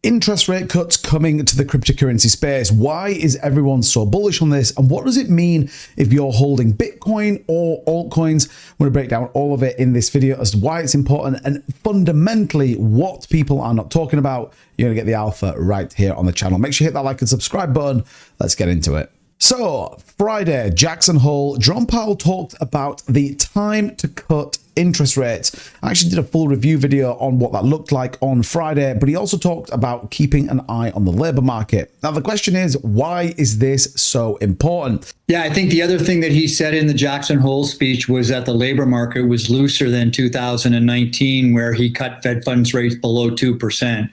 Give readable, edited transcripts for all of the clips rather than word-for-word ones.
Interest rate cuts coming to the cryptocurrency space. Why is everyone so bullish on this? And what does it mean if you're holding Bitcoin or altcoins? I'm going to break down all of it in this video as to why it's important and fundamentally what people are not talking about. You're going to get the alpha right here on the channel. Make sure you hit that like and subscribe button. Let's get into it. So Friday, Jackson Hole, Jerome Powell talked about the time to cut interest rates. I actually did a full review video on what that looked like on Friday, but he also talked about keeping an eye on the labor market. Now, the question is, why is this so important? Yeah, I think the other thing that he said in the Jackson Hole speech was that the labor market was looser than 2019, where he cut Fed funds rates below 2%.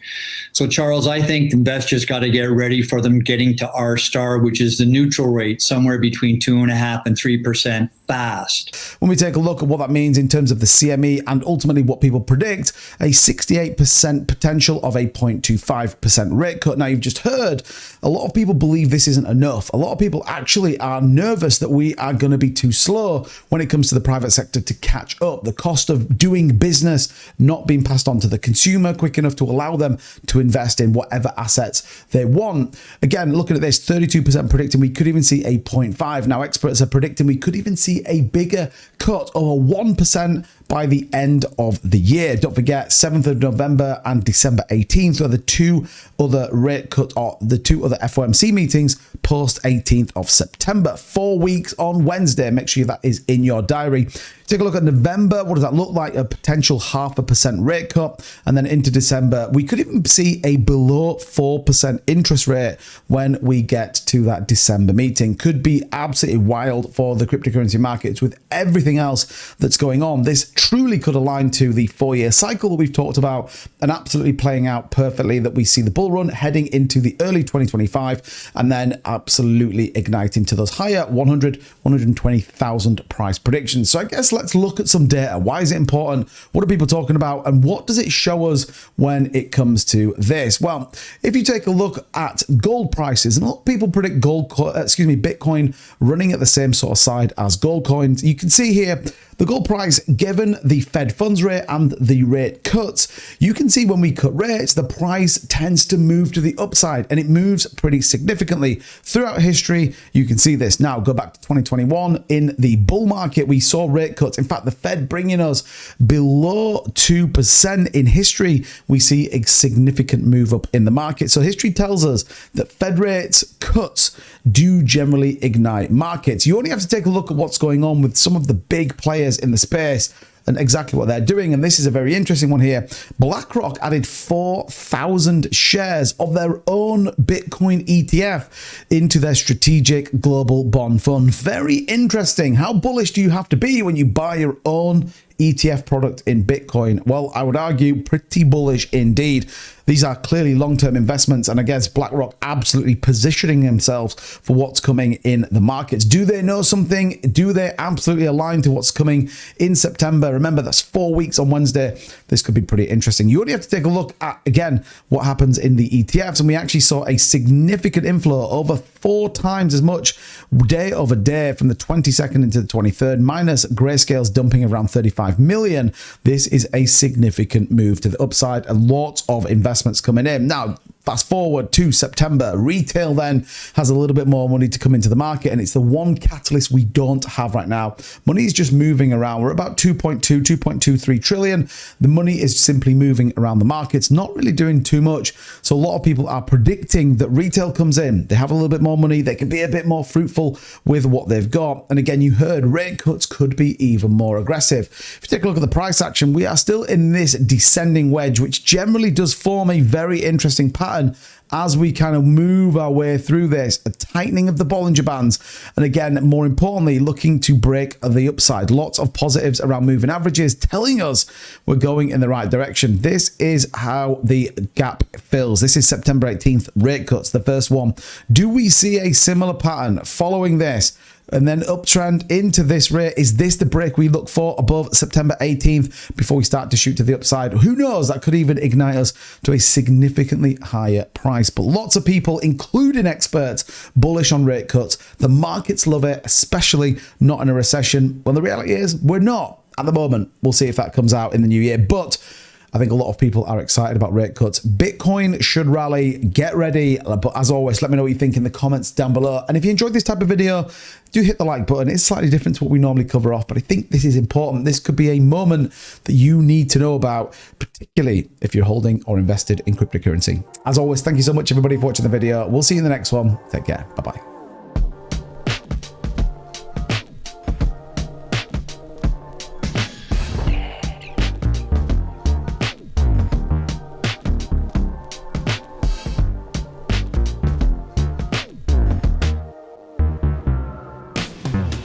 So, Charles, I think investors got to get ready for them getting to R star, which is the neutral rate, somewhere between 2.5% and 3% fast. When we take a look at what that means in terms of the CME and ultimately what people predict, a 68% potential of a 0.25% rate cut. Now, you've just heard a lot of people believe this isn't enough. A lot of people actually are nervous that we are going to be too slow when it comes to the private sector to catch up. The cost of doing business not being passed on to the consumer quick enough to allow them to invest in whatever assets they want. Again, looking at this, 32% predicting we could even see a 0.5. Now, experts are predicting we could even see a bigger cut, over 1% by the end of the year. Don't forget, 7th of November and December 18th are the two other rate cut or the two other FOMC meetings post 18th of September. 4 weeks on Wednesday. Make sure that is in your diary. Take a look at November. What does that look like? A potential 0.5% rate cut. And then into December, we could even see a below 4% interest rate when we get to that December meeting. Could be absolutely wild for the cryptocurrency markets with everything else that's going on. This truly could align to the 4-year cycle that we've talked about and absolutely playing out perfectly, that we see the bull run heading into the early 2025 and then absolutely igniting to those higher 120,000 price predictions. So I guess let's look at some data. Why is it important? What are people talking about? And what does it show us when it comes to this? Well, if you take a look at gold prices, and a lot of people predict Bitcoin running at the same sort of side as gold coins. You can see here the gold price, given the Fed funds rate and the rate cuts, you can see when we cut rates, the price tends to move to the upside, and it moves pretty significantly. Throughout history, you can see this. Now, go back to 2021. In the bull market, we saw rate cuts. In fact, the Fed bringing us below 2% in history. We see a significant move up in the market. So history tells us that Fed rates cuts do generally ignite markets. You only have to take a look at what's going on with some of the big players in the space and exactly what they're doing. And this is a very interesting one here. BlackRock added 4,000 shares of their own Bitcoin ETF into their strategic global bond fund. Very interesting. How bullish do you have to be when you buy your own ETF product in Bitcoin? Well, I would argue pretty bullish indeed. These are clearly long-term investments, and I guess BlackRock absolutely positioning themselves for what's coming in the markets. Do they know something? Do they absolutely align to what's coming in September? Remember, that's 4 weeks on Wednesday. This could be pretty interesting. You only have to take a look at, again, what happens in the ETFs, and we actually saw a significant inflow, over 4 times as much day over day from the 22nd into the 23rd, minus Grayscale's dumping around 35 million. This is a significant move to the upside, and lots of investments coming in. Now, fast forward to September, retail then has a little bit more money to come into the market, and it's the one catalyst we don't have right now. Money is just moving around. We're about 2.23 trillion. The money is simply moving around the markets, not really doing too much. So a lot of people are predicting that retail comes in, they have a little bit more money, they can be a bit more fruitful with what they've got. And again, you heard rate cuts could be even more aggressive. If you take a look at the price action, we are still in this descending wedge, which generally does form a very interesting pattern as we kind of move our way through this, a tightening of the Bollinger Bands. And again, more importantly, looking to break the upside. Lots of positives around moving averages telling us we're going in the right direction. This is how the gap fills. This is September 18th, rate cuts, the first one. Do we see a similar pattern following this? And then uptrend into this rate. Is this the break we look for above September 18th before we start to shoot to the upside? Who knows? That could even ignite us to a significantly higher price. But lots of people, including experts, bullish on rate cuts. The markets love it, especially not in a recession. Well, the reality is we're not at the moment. We'll see if that comes out in the new year. But I think a lot of people are excited about rate cuts. Bitcoin should rally. Get ready. But as always, let me know what you think in the comments down below. And if you enjoyed this type of video, do hit the like button. It's slightly different to what we normally cover off, but I think this is important. This could be a moment that you need to know about, particularly if you're holding or invested in cryptocurrency. As always, thank you so much, everybody, for watching the video. We'll see you in the next one. Take care. Bye-bye.